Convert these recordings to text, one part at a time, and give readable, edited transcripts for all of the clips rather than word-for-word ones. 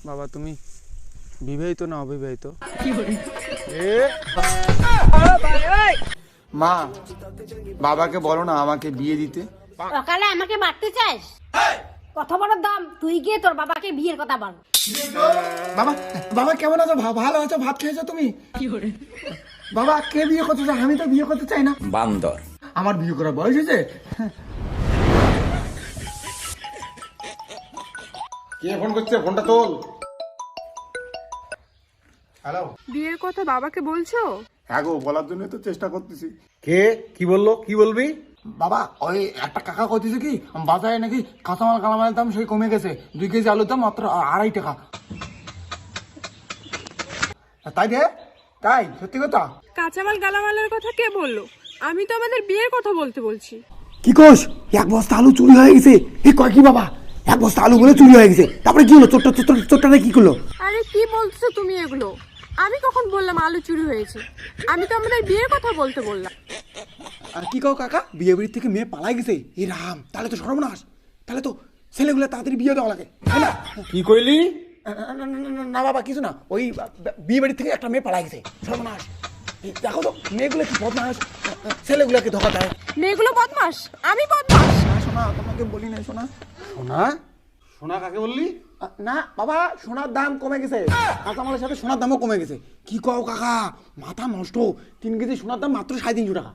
বাবা তুমি বিবাহিত না অবিবাহিত? মা বাবাকে বলো না আমাকে বিয়ে দিতে। সকালে আমাকে মারতে চাস? কত বড় দাম, তুই গিয়ে তোর বাবাকে বিয়ের কথা বল। বাবা বাবা কেমন আছো? ভালো আছো? ভাত খেয়েছো তুমি? বাবা কে বিয়ে করতে চায়? আমি তো বিয়ে করতে চাই না। বান্দর। আমার বিয়ে করার বয়স হয়েছে। কে ফোন করছে? ফোনটা তোল। হ্যালো, বিয়ের কথা বাবাকে বলছো? হ্যাঁ গো, বলার জন্য তো চেষ্টা করতেছি। কে কি বললো? কি বলবি? বাবা ওই একটা কাকা কইতেছে কি বাজারে নাকি কাঁচামাল কালামালের দাম সেই কমে গেছে, 2 কেজি আলুর দাম মাত্র 2.5 টাকা। তাই রে? তাই সত্যি কথা? কাঁচামাল গালামালের কথা কে বললো? আমি তো আমাদের বিয়ের কথা বলছি। কি কোস? 1 বস্তা আলু চুরি হয়ে গেছে। এই কয় কি বাবা? 1 বস্তা আলু বলে চুরি হয়ে গেছে। তারপরে কি হলো? চোরটা কি করলো? আরে কি বলছো তুমি এগুলো? আমি কখন বললাম আলু চুরি হয়েছে? আমি তো আমাদের বিয়ের কথা বললাম। আর কি কও কাকা? বিয়ে বাড়ির থেকে মেয়ে পালাই গেছে? এই রাম, তাহলে তো সর্বনাশ। তাহলে তো ছেলেগুলো তাড়াতাড়ি বিয়ে দেওয়া লাগে, তাই না? কি কইলি? না বাবা কিছু না, ওই বিয়ে বাড়ির থেকে একটা মেয়ে পালাই গেছে, সর্বনাশ। দেখো তো মেয়েগুলো কি বদমাস, ছেলেগুলোকে ধোকা দেয়। মেয়েগুলো বদমাস? আমি বদমাস? না শোনা, তোমাকে বলি না শোনা। সোনা? সোনা কাকে বললি? না বাবা, সোনার দাম কমে গেছে, কাঁচামালের সাথে সোনার দামও কমে গেছে। কি কও কাকা? মাথা নষ্ট। 3 কেজি সোনার দাম মাত্র 350 টাকা।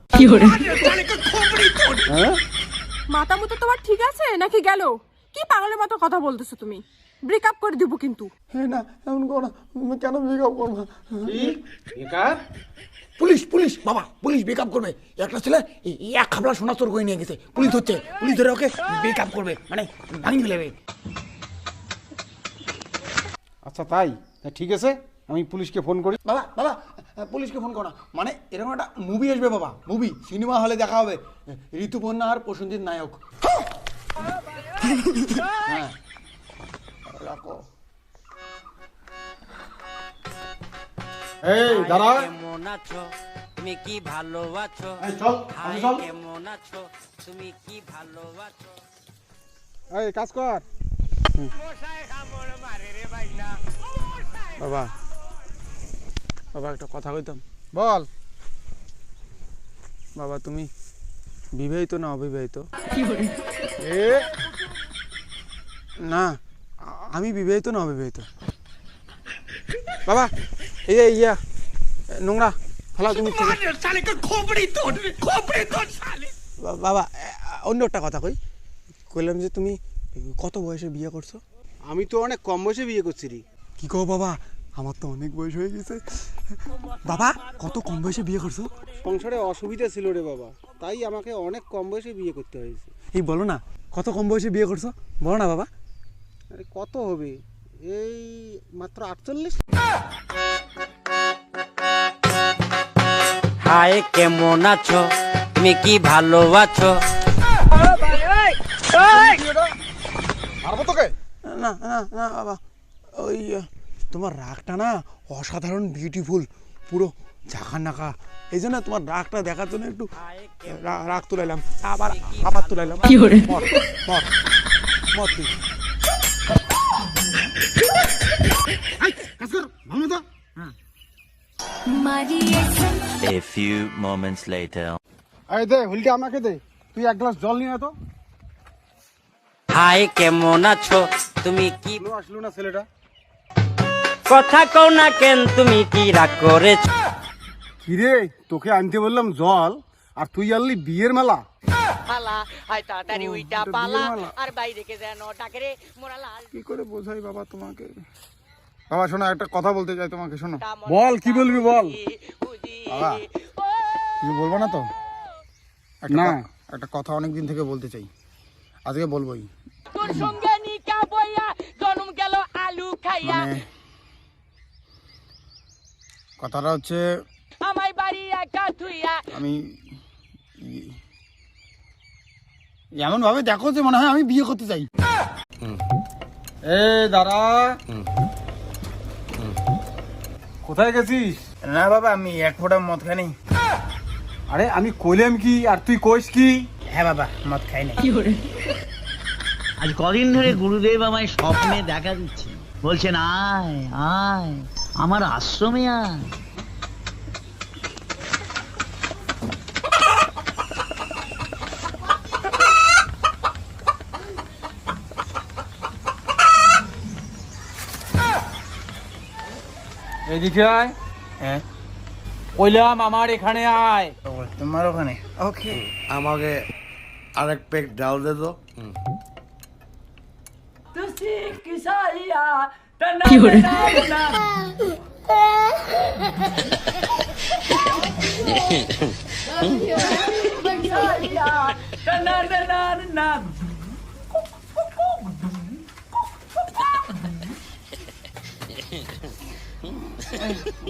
মাথা মতো তোমার ঠিক আছে নাকি গেল? কি পাগলের মতো কথা বলতেছো তুমি? ব্রেকআপ করে দিব কিন্তু। হ্যাঁ না, এমন করো না। কেন ব্রেকআপ করবো? কি বেকার? পুলিশ বাবা, পুলিশ ব্রেকআপ করবে। একটা ছেলে 1 খাবলা সোনা চোর করে নিয়ে গেছে, পুলিশ হচ্ছে, পুলিশ ধরে ওকে ব্রেকআপ করবে, মানে ভাঙি ফেলেবে। আচ্ছা তাই? ঠিক আছে, আমি পুলিশকে ফোন করি। বাবা বাবা পুলিশকে ফোন করো না, মানে এরকম একটা মুভি আসবে বাবা, মুভি সিনেমা হলে দেখা হবে, ঋতুপর্ণা আর প্রসেনজিৎ নায়ক। হ্যাঁ রাখো। এই দাঁড়া। কেমন আছো তুমি, কি ভালো আছো? এই চল, হাই চল। কেমন আছো তুমি, কি ভালো আছো? এই কাজ কর। বাবা বাবা একটা কথা কইতাম। বল। বাবা তুমি বিবাহিত না অবিবাহিত? এ না আমি বিবাহিত না অবিবাহিত। বাবা এই ইয়া নোংরা ফেলা তুমি। বাবা অন্য একটা কথা কইলাম যে তুমি কত বয়সে বিয়ে করছো? আমি তো অনেক কম বয়সে বিয়ে করছি রে। কি কও বাবা? আমার তো অনেক বয়স হয়ে গেছে। বাবা কত কম বয়সে বিয়ে করছো? সংসারে অসুবিধা ছিল রে বাবা, তাই আমাকে অনেক কম বয়সে বিয়ে করতে হয়েছে। এই বলো না কত কম বয়সে বিয়ে করছো, বলো না বাবা। আরে কত হবে? এই মাত্র 48। হাই কেমন আছো তুমি, কি ভালো আছো? মারবো তোকে? না না না বাবা, ওই তোমার রাগটা না অসাধারণ বিউটিফুল, পুরো ঝাঁকা নাকা। এই জন্য তোমার রাগটা দেখার জন্য একটু রাগ তুলাইলাম, আবার তুলাইলাম। মর মর মর তুই। A few moments later. এই দে হুলটা আমাকে দে। তুই 1 গ্লাস জল নিয়ে আয় তো। হাই কেমন আছো তুমি, কি আসলো না ছেলেটা? কথা কও না কেন, তুমি কি রাগ করেছো? কিরে, তোকে আনতে বললাম জল আর তুই আনলি বিয়ের মেলা। পালা আই তাড়াতাড়ি উইটা পালা, আর বাইরে কে যেন ডাকে রে মোরা লাল। কি করে বোঝাই বাবা তোমাকে? বাবা শোনো, একটা কথা বলতে চাই তোমাকে, শোনো। বল, কি বলবি বল। বাবা কিছু বলবো না তো? না। একটা কথা অনেকদিন থেকে বলতে চাই, আজকে বলবোই। তোর সঙ্গে নিকা বইয়া জন্ম গেল আলু খাইয়া, মানে কথাটা হচ্ছে আমায় বাড়ি একা থুইয়া। আমি এমন ভাবে দেখো যে মনে হয় আমি বিয়ে করতে চাই। এই দাঁড়া। কোথায় গেছিস? না বাবা, আমি 1 ফোঁটা মদ খাই নাই। আরে আমি কইলাম কি আর তুই কইস কি? হ্যাঁ বাবা, মদ খাই নাই। আজ কদিন ধরে গুরুদেব আমায় স্বপ্নে দেখা দিচ্ছে। বলছেন আয় আয় আমার আশ্রমে আয়। এদিকে আয়। হ্যাঁ কইলাম আমার এখানে আয়। তোমার ওখানে ওকে। আমাকে আরেক পেক ডাল দে তো।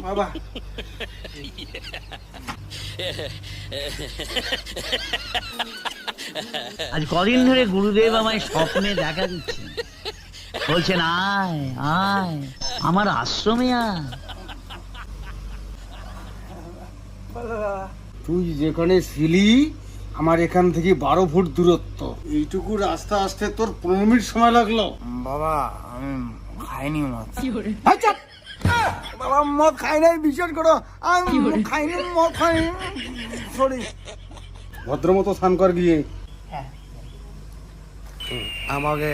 বাবা আজ কদিন ধরে গুরুদেব আমায় স্বপ্নে দেখা দিচ্ছেন, বলছেন আয় আয় আমার আশ্রমে আয়। তুই যেখানে ছিলি আমার এখান থেকে 12 ফুট দূরত্ব, এইটুকু রাস্তা আসতে তোর 15 মিনিট সময় লাগলো। বাবা আমি খাইনি মদ। আচ্ছা বাবা মদ খাই নাই, বিশ্বাস করো আমি খাইনি, মদ খাইনি। সরি। ভদ্রমতো স্নান কর গিয়ে। আমাকে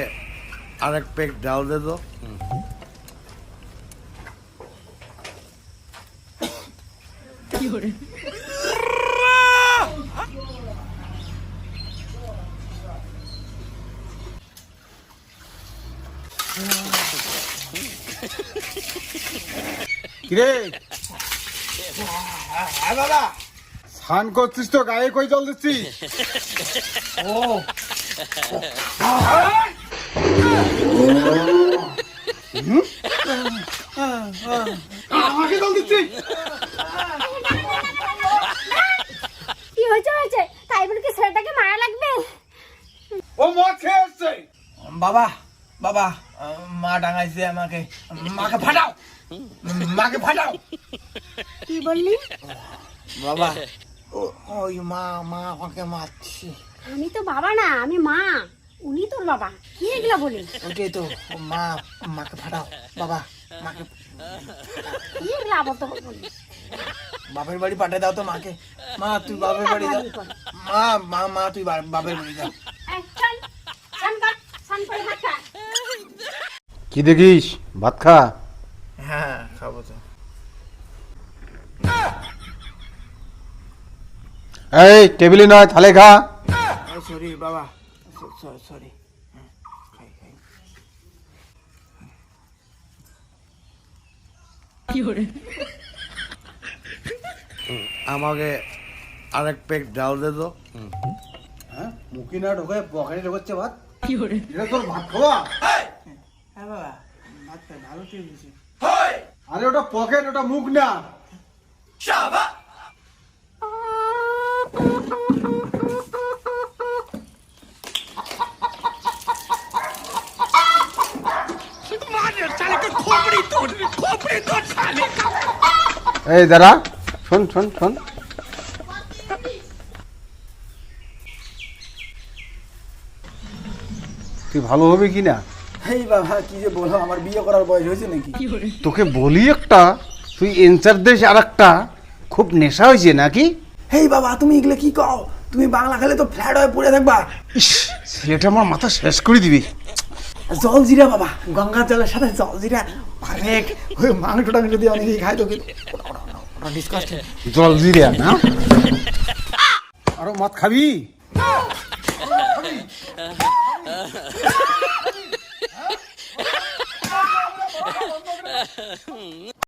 আরেক পেক ডাল দে তো। কিরে হ্যাঁ বাবা। স্নান করছিস তো গায়ে কই জল দিচ্ছিস? ও আমাকে জল দিচ্ছিস? কি হয়েছে তাই বলে কি ছেলেটাকে মারা লাগবে? ও মদ খেয়ে আসছে। বাবা বাবা মা ডাঙাইছে আমাকে, মাকে ফাটাও, মাকে ফাটাও। কি বললি? বাবা ওই মা মা আমাকে মারছে। আমি তো বাবা না, আমি মা, উনি তোর বাবা। কি এগুলা বলি? ওটাই তো মা, মাকে ফাটাও বাবা, মাকে। কি এগুলা আবার তো বলি? বাপের বাড়ি পাঠিয়ে দাও তো মাকে। মা তুই বাপের বাড়ি যা। মা মা মা তুই বাপের বাড়ি যা। চল স্নান কর, স্নান করে ভাত খা। কি দেখিস? ভাত খা। হ্যাঁ খাবো তো। এই টেবিলে নয়, থালে খা। সরি বাবা, সরি। আমাকে আরেক পেক ডাল দে তো। হ্যাঁ মুখি না ঢোকে পকেটে ঢোকাচ্ছে ভাত। এটা তোর ভাত খাওয়া? হ্যাঁ বাবা ভাতটা ভালো টেবিল। আরে ওটা পকেট, ওটা মুখ না। এই দাঁড়া, শোন শোন শোন। তুই ভালো হবে কি না? এই বাবা কি যে বলো, আমার বিয়ে করার বয়স হয়েছে নাকি? তোকে বলি একটা, তুই এনসার দেশ আর একটা, খুব নেশা হয়েছে নাকি? হেই বাবা তুমি এগুলো কি কও? তুমি বাংলা খেলে তো ফ্ল্যাট হয়ে পড়ে থাকবা। ইস, ছেলেটা আমার মাথা শেষ করে দিবি। জলজিরা বাবা, গঙ্গার জলের সাথে জলজিরা পারফেক্ট। ওই মাংসটা যদি অনেকেই খায় তো ডিসকাস্টিং। জল জিরিয়া না? আরো মদ খাবি?